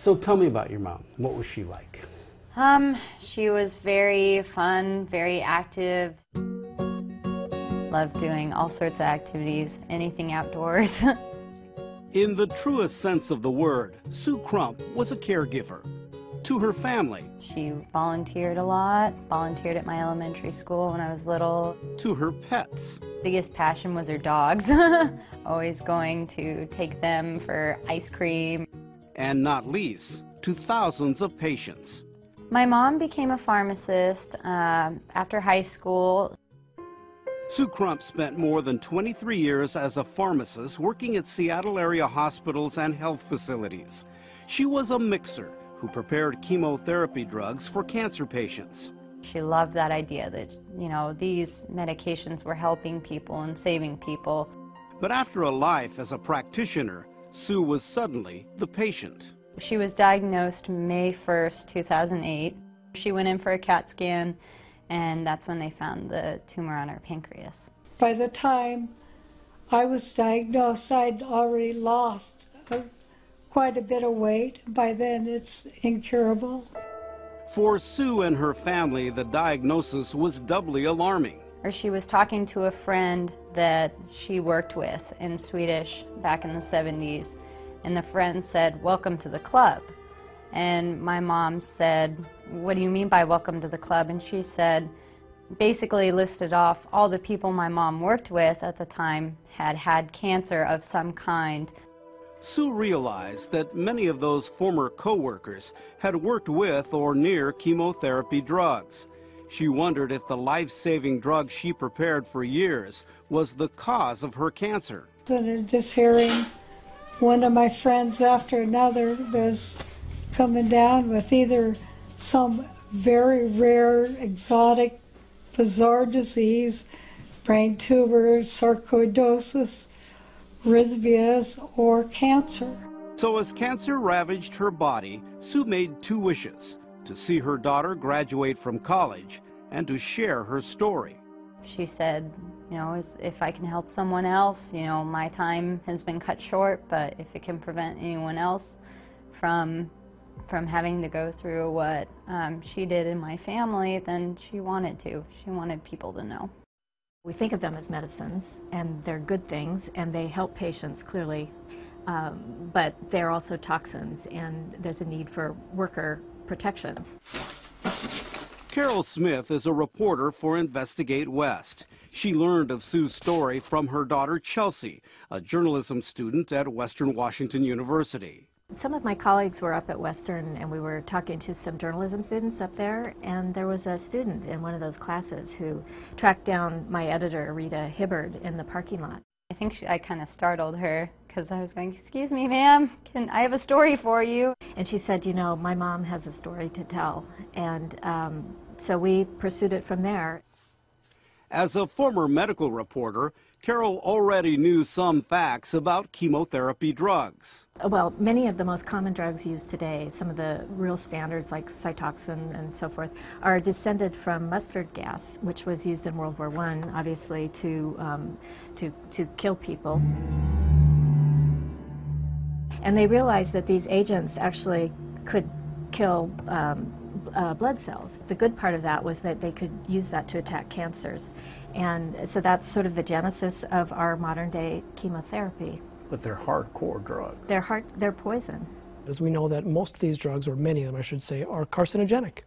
So tell me about your mom. What was she like? She was very fun, very active. Loved doing all sorts of activities, anything outdoors. In the truest sense of the word, Sue Crump was a caregiver to her family. She volunteered a lot, volunteered at my elementary school when I was little. To her pets. Biggest passion was her dogs. Always going to take them for ice cream. And not least, to thousands of patients. My mom became a pharmacist after high school. Sue Crump spent more than 23 years as a pharmacist working at Seattle area hospitals and health facilities. She was a mixer who prepared chemotherapy drugs for cancer patients. She loved that idea that, you know, these medications were helping people and saving people. But after a life as a practitioner, Sue was suddenly the patient. She was diagnosed May 1st, 2008. She went in for a CAT scan, and that's when they found the tumor on her pancreas. By the time I was diagnosed, I'd already lost quite a bit of weight. By then, it's incurable. For Sue and her family, the diagnosis was doubly alarming. She was talking to a friend that she worked with in Swedish back in the 70s, and the friend said, "Welcome to the club." And my mom said, "What do you mean by welcome to the club?" And she said, basically listed off all the people my mom worked with at the time had had cancer of some kind. Sue realized that many of those former co-workers had worked with or near chemotherapy drugs. She wondered if the life-saving drug she prepared for years was the cause of her cancer. And just hearing one of my friends after another was coming down with either some very rare, exotic, bizarre disease, brain tumors, sarcoidosis, arrhythmias, or cancer. So as cancer ravaged her body, Sue made two wishes: to see her daughter graduate from college and to share her story. She said, you know, if I can help someone else, you know, my time has been cut short, but if it can prevent anyone else from having to go through what she did in my family, then she wanted to. She wanted people to know. We think of them as medicines, and they're good things, and they help patients, clearly, but they're also toxins, and there's a need for worker protections. Carol Smith is a reporter for Investigate West. She learned of Sue's story from her daughter Chelsea, a journalism student at Western Washington University. Some of my colleagues were up at Western, and we were talking to some journalism students up there, and there was a student in one of those classes who tracked down my editor, Rita Hibbard, in the parking lot. I think I kind of startled her because I was going, "Excuse me, ma'am, I have a story for you?" And she said, "You know, my mom has a story to tell," and so we pursued it from there. As a former medical reporter, Carol already knew some facts about chemotherapy drugs. Well, many of the most common drugs used today, some of the real standards like Cytoxan and so forth, are descended from mustard gas, which was used in World War I, obviously, to kill people. And they realized that these agents actually could kill blood cells. The good part of that was that they could use that to attack cancers. And so that's sort of the genesis of our modern day chemotherapy. But they're hardcore drugs. They're poison. As we know that most of these drugs, or many of them I should say, are carcinogenic,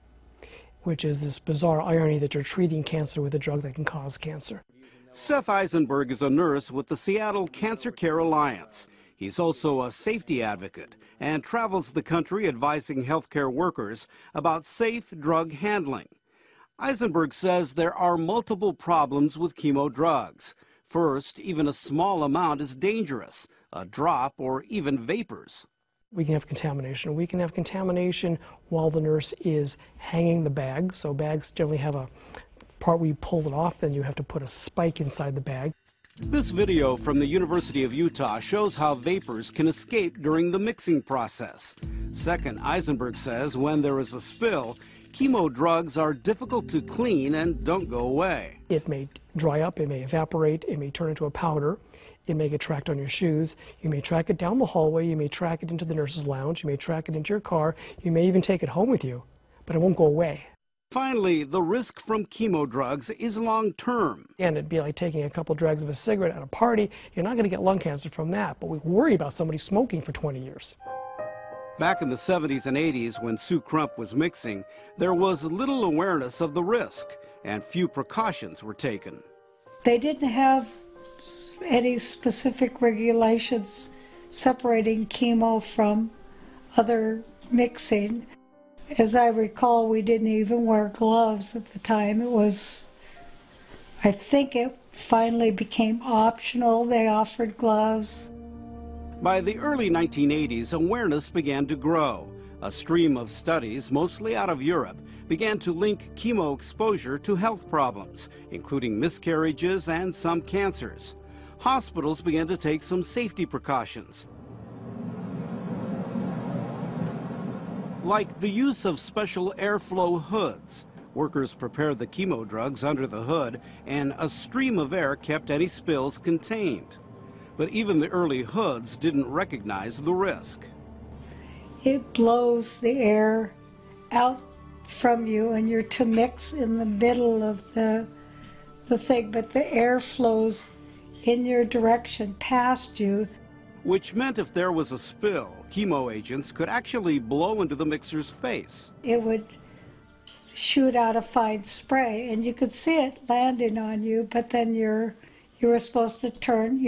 which is this bizarre irony that you're treating cancer with a drug that can cause cancer. Seth Eisenberg is a nurse with the Seattle Cancer Care Alliance. He's also a safety advocate and travels the country advising healthcare workers about safe drug handling. Eisenberg says there are multiple problems with chemo drugs. First, even a small amount is dangerous, a drop or even vapors. We can have contamination. We can have contamination while the nurse is hanging the bag. So bags generally have a part where you pull it off, then you have to put a spike inside the bag. This video from the University of Utah shows how vapors can escape during the mixing process. Second, Eisenberg says when there is a spill, chemo drugs are difficult to clean and don't go away. It may dry up, it may evaporate, it may turn into a powder. It may get tracked on your shoes. You may track it down the hallway. You may track it into the nurse's lounge. You may track it into your car. You may even take it home with you, but it won't go away. Finally, the risk from chemo drugs is long-term. And it'd be like taking a couple drags of a cigarette at a party. You're not going to get lung cancer from that, but we worry about somebody smoking for 20 years. Back in the 70s and 80s, when Sue Crump was mixing, there was little awareness of the risk, and few precautions were taken. They didn't have any specific regulations separating chemo from other mixing. As I recall, we didn't even wear gloves at the time. I think it finally became optional. They offered gloves. By the early 1980s, awareness began to grow. A stream of studies, mostly out of Europe, began to link chemo exposure to health problems, including miscarriages and some cancers. Hospitals began to take some safety precautions, like the use of special airflow hoods. Workers prepared the chemo drugs under the hood, and a stream of air kept any spills contained. But even the early hoods didn't recognize the risk. It blows the air out from you, and you're to mix in the middle of the thing, but the air flows in your direction past you. Which meant if there was a spill, chemo agents could actually blow into the mixer's face. It would shoot out a fine spray, and you could see it landing on you, but then you were supposed to turn,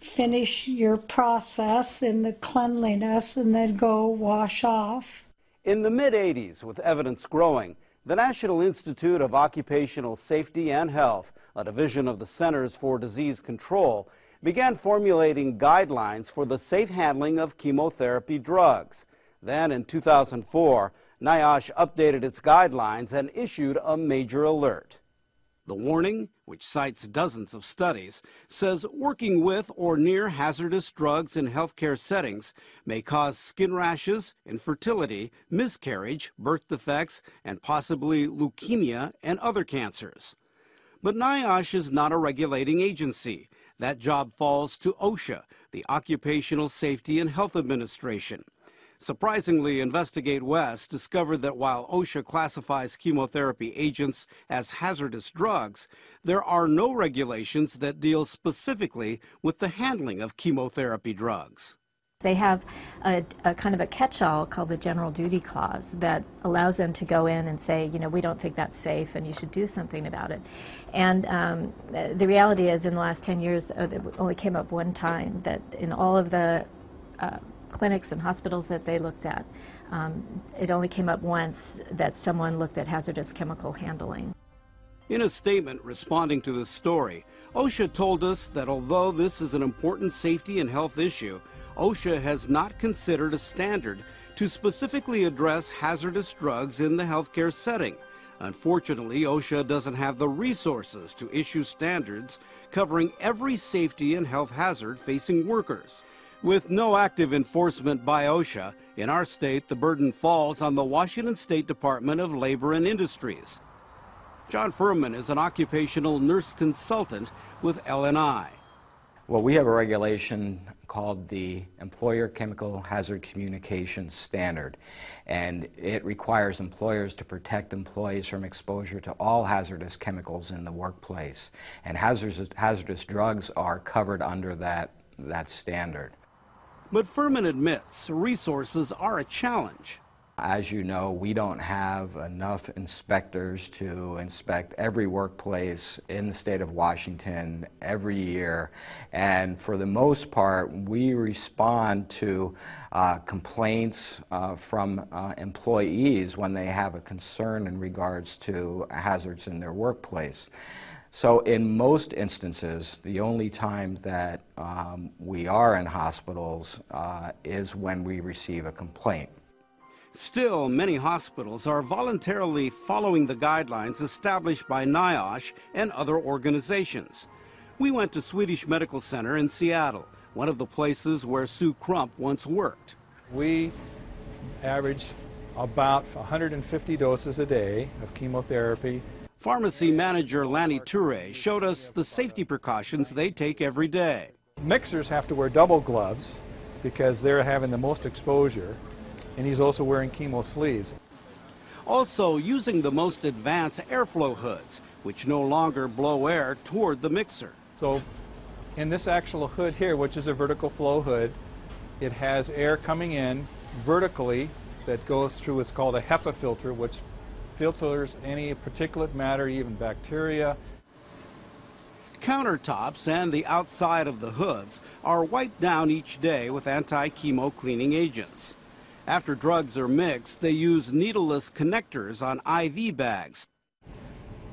finish your process in the cleanliness and then go wash off. In the mid-80s, with evidence growing, the National Institute of Occupational Safety and Health, a division of the Centers for Disease Control, began formulating guidelines for the safe handling of chemotherapy drugs. Then in 2004, NIOSH updated its guidelines and issued a major alert. The warning, which cites dozens of studies, says working with or near hazardous drugs in healthcare settings may cause skin rashes, infertility, miscarriage, birth defects, and possibly leukemia and other cancers. But NIOSH is not a regulating agency. That job falls to OSHA, the Occupational Safety and Health Administration. Surprisingly, Investigate West discovered that while OSHA classifies chemotherapy agents as hazardous drugs, there are no regulations that deal specifically with the handling of chemotherapy drugs. They have a kind of a catch-all called the general duty clause that allows them to go in and say, we don't think that's safe and you should do something about it. And the reality is in the last 10 years, it only came up one time that in all of the clinics and hospitals that they looked at, it only came up once that someone looked at hazardous chemical handling. In a statement responding to this story, OSHA told us that although this is an important safety and health issue, OSHA has not considered a standard to specifically address hazardous drugs in the healthcare setting. Unfortunately, OSHA doesn't have the resources to issue standards covering every safety and health hazard facing workers. With no active enforcement by OSHA, in our state the burden falls on the Washington State Department of Labor and Industries. John Furman is an occupational nurse consultant with L&I. Well, we have a regulation called the Employer Chemical Hazard Communications Standard, and it requires employers to protect employees from exposure to all hazardous chemicals in the workplace, and hazardous drugs are covered under that standard. But Furman admits resources are a challenge. As you know, we don't have enough inspectors to inspect every workplace in the state of Washington every year, and for the most part we respond to complaints from employees when they have a concern in regards to hazards in their workplace. So in most instances, the only time that we are in hospitals is when we receive a complaint. Still, many hospitals are voluntarily following the guidelines established by NIOSH and other organizations. We went to Swedish Medical Center in Seattle, one of the places where Sue Crump once worked. We average about 150 doses a day of chemotherapy. Pharmacy manager John Turey showed us the safety precautions they take every day. Mixers have to wear double gloves because they're having the most exposure, and he's also wearing chemo sleeves. Also using the most advanced airflow hoods, which no longer blow air toward the mixer. So in this actual hood here, which is a vertical flow hood, it has air coming in vertically that goes through what's called a HEPA filter, which filters any particulate matter, even bacteria. Countertops and the outside of the hoods are wiped down each day with anti-chemo cleaning agents. After drugs are mixed, they use needleless connectors on IV bags.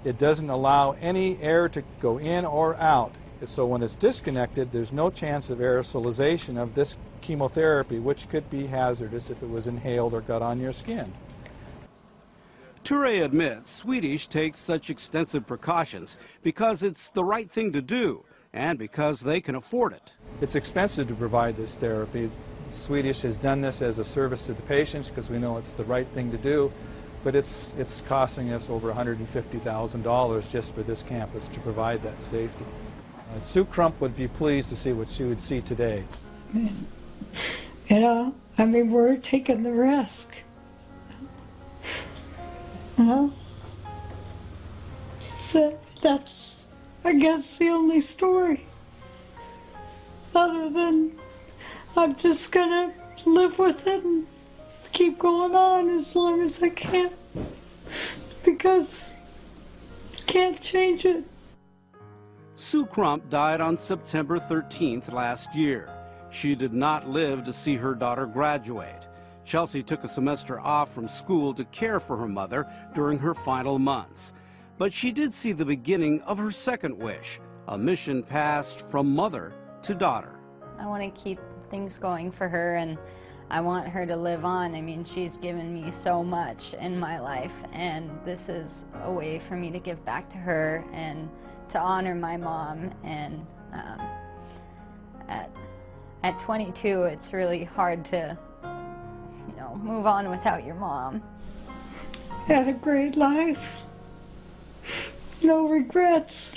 It doesn't allow any air to go in or out. So when it's disconnected, there's no chance of aerosolization of this chemotherapy, which could be hazardous if it was inhaled or got on your skin. Turey admits Swedish takes such extensive precautions because it's the right thing to do and because they can afford it. It's expensive to provide this therapy. Swedish has done this as a service to the patients because we know it's the right thing to do, but it's costing us over $150,000 just for this campus to provide that safety. Sue Crump would be pleased to see what she would see today. You know, I mean, we're taking the risk. So that's, I guess, the only story. Other than I'm just gonna live with it and keep going on as long as I can, because I can't change it. Sue Crump died on September 13th last year. She did not live to see her daughter graduate. Chelsea took a semester off from school to care for her mother during her final months. But she did see the beginning of her second wish, a mission passed from mother to daughter. I want to keep things going for her, and I want her to live on. I mean, she's given me so much in my life, and this is a way for me to give back to her and to honor my mom. And at 22, it's really hard to, you know, move on without your mom. Had a great life. No regrets.